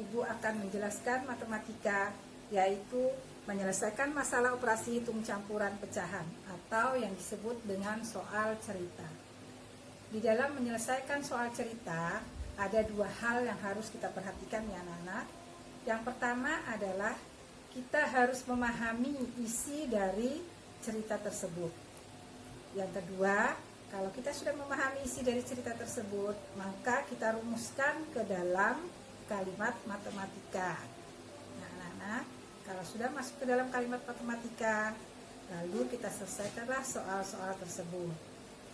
Ibu akan menjelaskan matematika, yaitu menyelesaikan masalah operasi hitung campuran pecahan atau yang disebut dengan soal cerita. Di dalam menyelesaikan soal cerita, ada dua hal yang harus kita perhatikan ya anak-anak. Yang pertama adalah kita harus memahami isi dari cerita tersebut. Yang kedua, kalau kita sudah memahami isi dari cerita tersebut, maka kita rumuskan ke dalam kalimat matematika. Nah, anak-anak, kalau sudah masuk ke dalam kalimat matematika, lalu kita selesaikanlah soal-soal tersebut.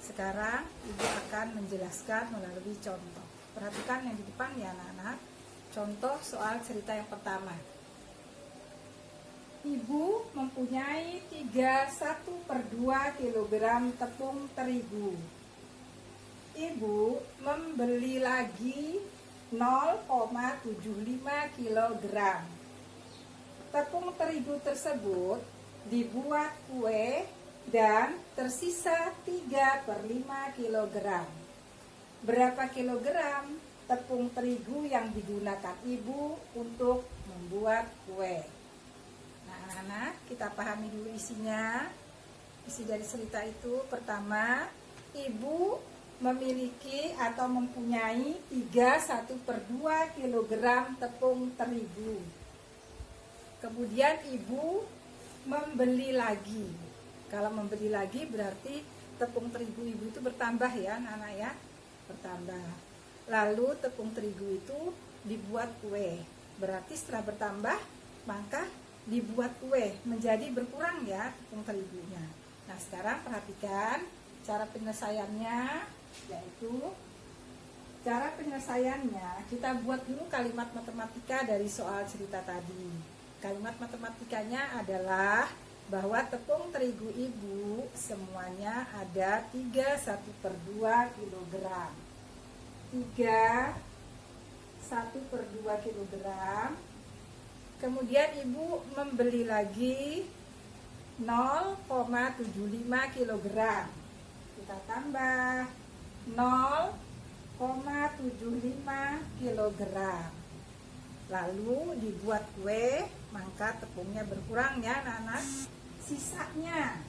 Sekarang Ibu akan menjelaskan melalui contoh. Perhatikan yang di depan ya anak-anak. Contoh soal cerita yang pertama. Ibu mempunyai 1/2 kg tepung terigu. Ibu membeli lagi 0,75 kg. Tepung terigu tersebut dibuat kue dan tersisa 3/5 kg. Berapa kilogram tepung terigu yang digunakan Ibu untuk membuat kue? Nah, anak-anak, kita pahami dulu isinya. Isi dari cerita itu, pertama, Ibu memiliki atau mempunyai 1/2 kg tepung terigu. Kemudian Ibu membeli lagi. Kalau membeli lagi berarti tepung terigu Ibu itu bertambah ya anak-anak ya, bertambah. Lalu tepung terigu itu dibuat kue. Berarti setelah bertambah maka dibuat kue, menjadi berkurang ya tepung terigunya. Nah, sekarang perhatikan cara penyelesaiannya, yaitu cara penyelesaiannya kita buat dulu kalimat matematika dari soal cerita tadi. Kalimat matematikanya adalah bahwa tepung terigu Ibu semuanya ada 1/2 kg. 1/2 kg. Kemudian Ibu membeli lagi 0,75 kg. Kita tambah 0,75 kg. Lalu dibuat kue, maka tepungnya berkurang ya anak-anak. Sisanya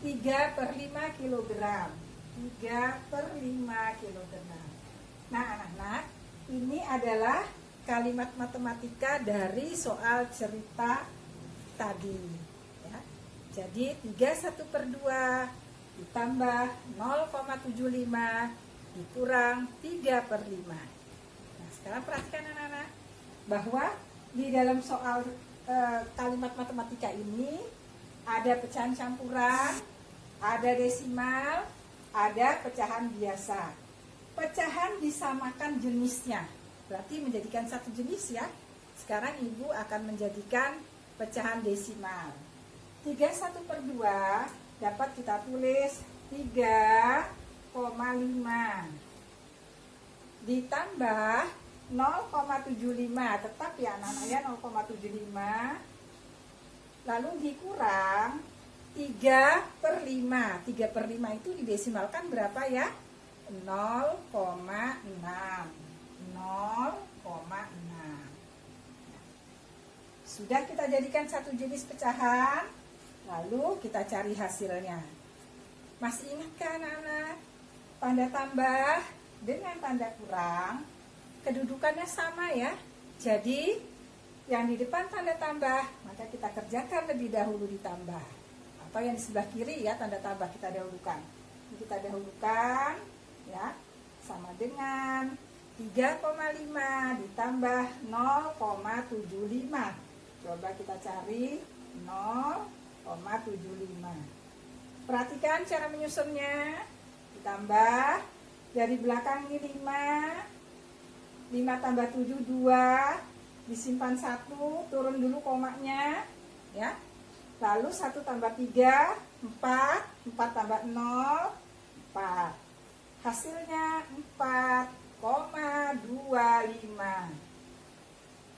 3/5 kg. 3/5 kg. Nah, anak-anak, ini adalah kalimat matematika dari soal cerita tadi ya. Jadi 3/1/2 ditambah 0,75 dikurang 3/5. Nah, sekarang perhatikan anak-anak bahwa di dalam soal kalimat matematika ini ada pecahan campuran, ada desimal, ada pecahan biasa. Pecahan disamakan jenisnya, berarti menjadikan satu jenis ya. Sekarang Ibu akan menjadikan pecahan desimal. 3/1/2 dapat kita tulis 3,5 ditambah 0,75, tetap ya anak-anak ya 0,75, lalu dikurang 3/5. 3/5 itu didesimalkan berapa ya? 0,6. 0,6. Sudah kita jadikan satu jenis pecahan, lalu kita cari hasilnya. Masih ingat kan anak-anak? Tanda tambah dengan tanda kurang kedudukannya sama ya. Jadi yang di depan tanda tambah maka kita kerjakan lebih dahulu ditambah, atau yang di sebelah kiri ya tanda tambah kita dahulukan. Kita dahulukan ya, sama dengan 3,5 ditambah 0,75. Coba kita cari 0,75. Perhatikan cara menyusunnya. Ditambah dari belakang ini 5 tambah 7 2, disimpan 1, turun dulu komanya ya. Lalu 1 tambah 3 4, 4 tambah 0 4. Hasilnya 4,25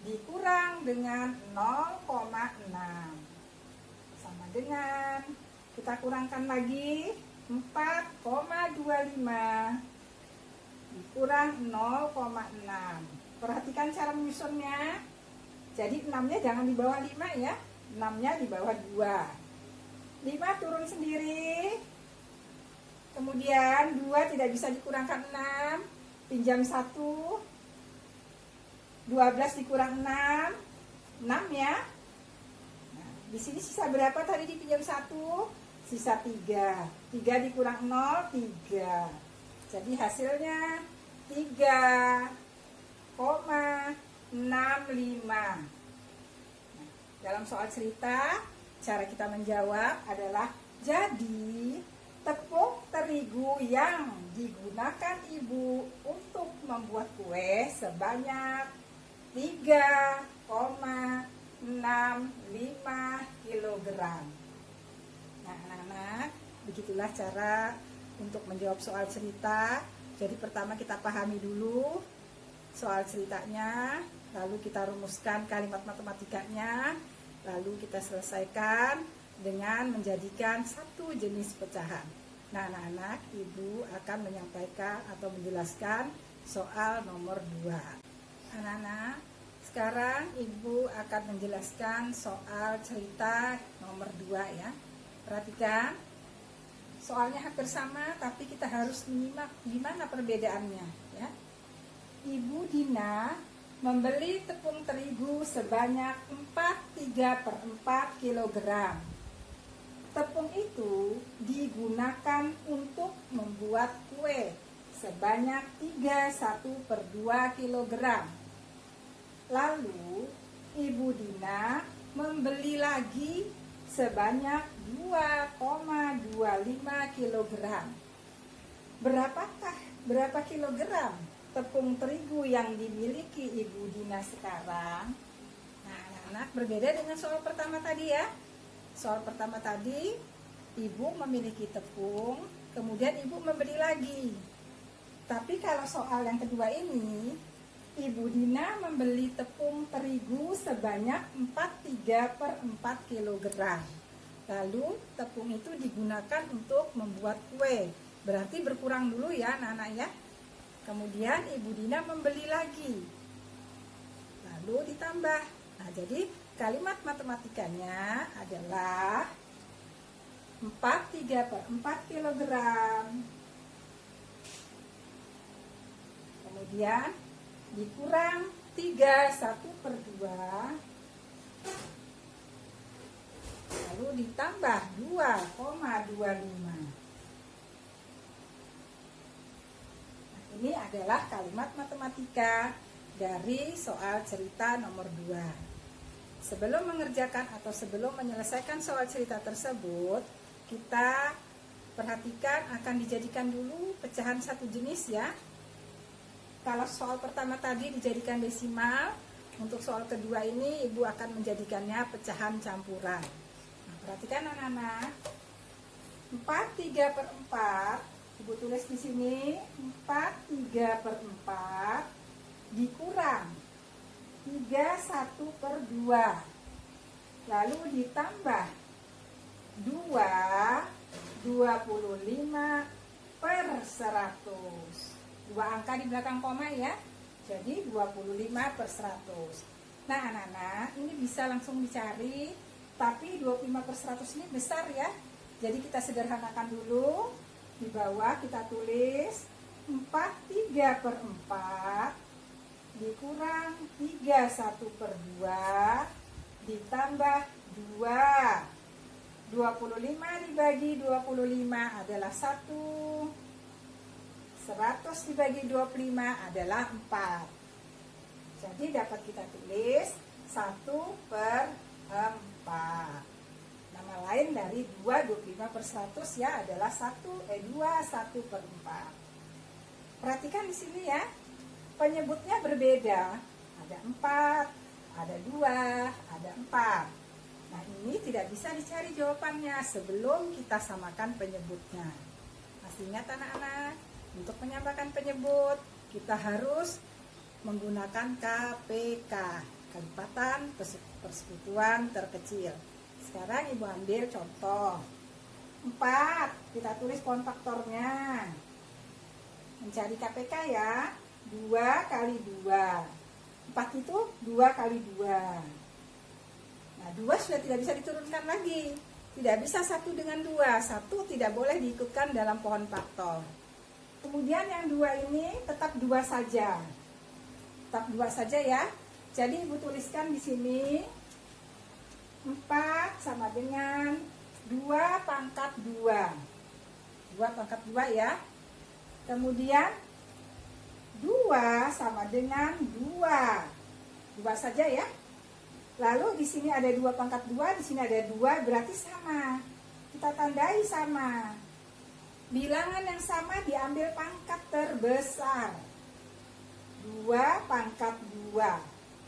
dikurang dengan 0,6 sama dengan, kita kurangkan lagi 4,25 dikurang 0,6 Perhatikan cara menyusunnya. Jadi 6-nya jangan di bawah 5 ya. 6-nya di bawah 2. 5 turun sendiri. Kemudian 2 tidak bisa dikurangkan 6. Pinjam 1. 12 dikurang 6. 6 ya. Nah, di sini sisa berapa tadi dipinjam 1? Sisa 3. 3 dikurang 0, 3. Jadi hasilnya 3,65. Dalam soal cerita, cara kita menjawab adalah jadi tepung terigu yang digunakan ibu untuk membuat kue sebanyak 3,65 kg. Nah, anak-anak, begitulah cara untuk menjawab soal cerita. Jadi pertama kita pahami dulu soal ceritanya, lalu kita rumuskan kalimat matematikanya, lalu kita selesaikan dengan menjadikan satu jenis pecahan. Nah, anak-anak, ibu akan menyampaikan atau menjelaskan soal nomor 2. Anak-anak, sekarang ibu akan menjelaskan soal cerita nomor 2 ya. Perhatikan, soalnya hampir sama, tapi kita harus menyimak gimana perbedaannya ya. Ibu Dina membeli tepung terigu sebanyak 43/4 kg. Tepung itu digunakan untuk membuat kue sebanyak 31/2 kg. Lalu Ibu Dina membeli lagi sebanyak 2,25 kg. Berapa kilogram tepung terigu yang dimiliki Ibu Dina sekarang? Nah, anak-anak, berbeda dengan soal pertama tadi ya. Soal pertama tadi, ibu memiliki tepung, kemudian ibu membeli lagi. Tapi kalau soal yang kedua ini, Ibu Dina membeli tepung terigu sebanyak 43/4 kg. Lalu tepung itu digunakan untuk membuat kue. Berarti berkurang dulu ya anak-anak ya. Kemudian Ibu Dina membeli lagi, lalu ditambah. Nah, jadi kalimat matematikanya adalah 43/4 kg. Kemudian dikurang 31/2, lalu ditambah 2,25. Ini adalah kalimat matematika dari soal cerita nomor 2. Sebelum mengerjakan atau sebelum menyelesaikan soal cerita tersebut, kita perhatikan akan dijadikan dulu pecahan satu jenis ya. Kalau soal pertama tadi dijadikan desimal, untuk soal kedua ini ibu akan menjadikannya pecahan campuran. Nah, perhatikan anak-anak, 43/4. Ibu tulis di sini 43/4 dikurang 31/2, lalu ditambah 25/100. Dua angka di belakang koma ya, jadi 25/100. Nah anak-anak, ini bisa langsung dicari, tapi 25/100 ini besar ya, jadi kita sederhanakan dulu. Di bawah kita tulis 43/4 dikurang 31/2 ditambah 2. 25 dibagi 25 adalah 1. 100 dibagi 25 adalah 4. Jadi dapat kita tulis 1/4. Nama lain dari 25/100 ya adalah 2/1/4. Perhatikan di sini ya, penyebutnya berbeda. Ada 4, ada 2, ada 4. Nah, ini tidak bisa dicari jawabannya sebelum kita samakan penyebutnya. Masih ingat anak-anak? Untuk menyamakan penyebut, kita harus menggunakan KPK, kelipatan persekutuan terkecil. Sekarang ibu ambil contoh 4, kita tulis pohon faktornya. Mencari KPK ya, 2 kali 2. 4 itu 2 kali 2. Nah, 2 sudah tidak bisa diturunkan lagi. Tidak bisa 1 dengan 2. 1 tidak boleh diikutkan dalam pohon faktor. Kemudian yang 2 ini tetap 2 saja. Tetap 2 saja ya. Jadi Ibu tuliskan di sini 4 sama dengan 2 pangkat 2. 2 pangkat 2 ya. Kemudian 2 sama dengan 2. 2 saja ya. Lalu di sini ada 2 pangkat 2, di sini ada 2, berarti sama. Kita tandai sama. Bilangan yang sama diambil pangkat terbesar. 2 pangkat 2.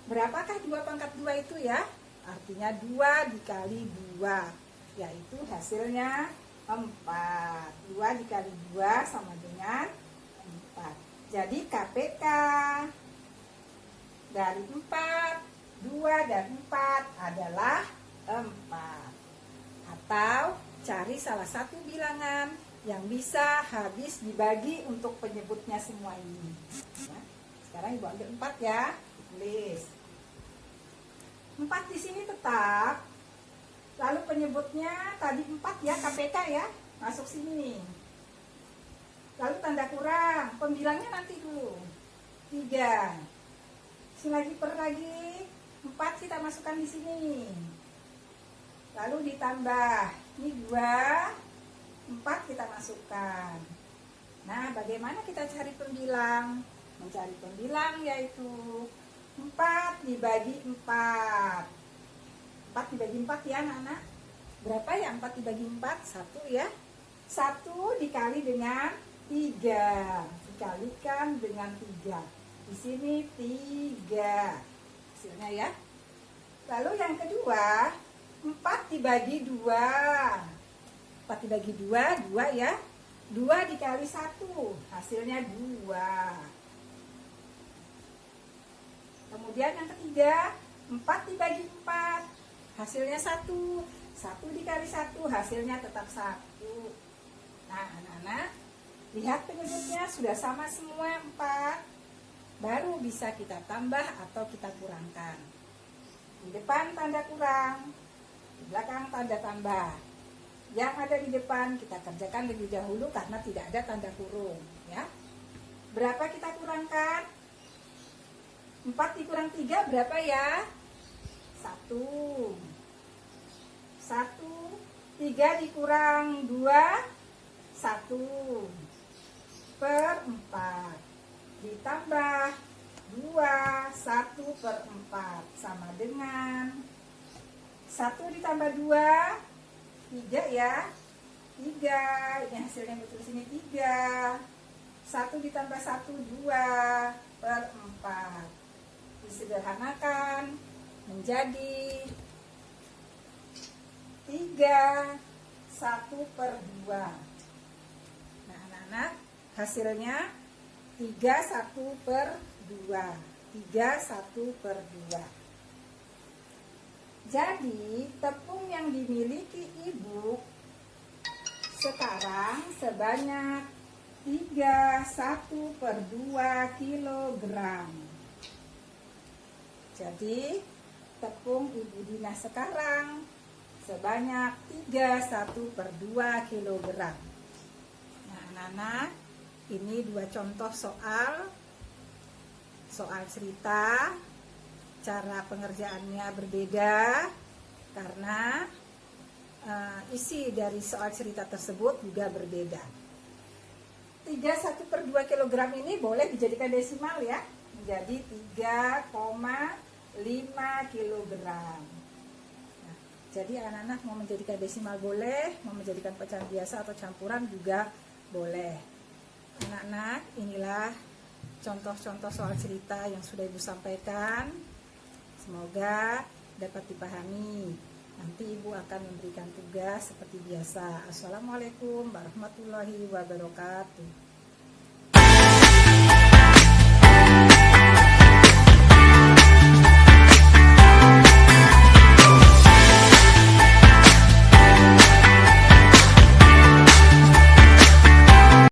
Berapakah 2 pangkat 2 itu ya? Artinya 2 dikali 2, yaitu hasilnya 4. 2 dikali 2 sama dengan 4. Jadi KPK dari 4, 2 dan 4 adalah 4. Atau cari salah satu bilangan yang bisa habis dibagi untuk penyebutnya semua ini. Ya. Sekarang Ibu ambil 4 ya, tulis. 4 di sini tetap. Lalu penyebutnya tadi 4 ya, KPK ya, masuk sini. Lalu tanda kurang, pembilangnya nanti dulu. 3. Sini lagi per lagi. 4 kita masukkan di sini. Lalu ditambah. Ini 2. 4 kita masukkan. Nah, bagaimana kita cari pembilang? Mencari pembilang yaitu 4 dibagi 4. 4 dibagi 4 ya anak-anak. Berapa ya 4 dibagi 4? 1 ya. 1 dikali dengan 3. Dikalikan dengan 3. Di sini 3. Hasilnya ya. Lalu yang kedua, 4 dibagi 2. 4 dibagi 2, 2 ya. 2 dikali 1, hasilnya 2. Kemudian yang ketiga, 4 dibagi 4, hasilnya 1. 1 dikali 1, hasilnya tetap 1. Nah, anak-anak, lihat penyebutnya sudah sama semua 4. Baru bisa kita tambah atau kita kurangkan. Di depan tanda kurang, di belakang tanda tambah. Yang ada di depan kita kerjakan lebih dahulu karena tidak ada tanda kurung ya. Berapa kita kurangkan? 4 dikurang 3 berapa ya? 1. 1. 3 dikurang 2, 1 per 4. Ditambah 2, 1 per 4 sama dengan 1 ditambah 2, 3 ya. 3, ini hasilnya betul sini 3. 1 ditambah 1, 2 per 4. Disederhanakan menjadi 3, 1 per 2. Nah anak-anak, hasilnya 3, 1 per 2. 3, 1 per 2. Jadi tepung yang dimiliki Ibu sekarang sebanyak 3, 1 per 2 kilogram. Jadi tepung Ibu Dina sekarang sebanyak 3, 1 per 2 kilogram. Nah anak-anak, ini 2 contoh soal cerita. Cara pengerjaannya berbeda karena isi dari soal cerita tersebut juga berbeda. 3, 1 per 2 kilogram ini boleh dijadikan desimal ya, menjadi 3,5 kilogram. Nah, jadi anak-anak mau menjadikan desimal boleh, mau menjadikan pecahan biasa atau campuran juga boleh. Anak-anak, inilah contoh-contoh soal cerita yang sudah Ibu sampaikan. Semoga dapat dipahami. Nanti Ibu akan memberikan tugas seperti biasa. Assalamualaikum warahmatullahi wabarakatuh.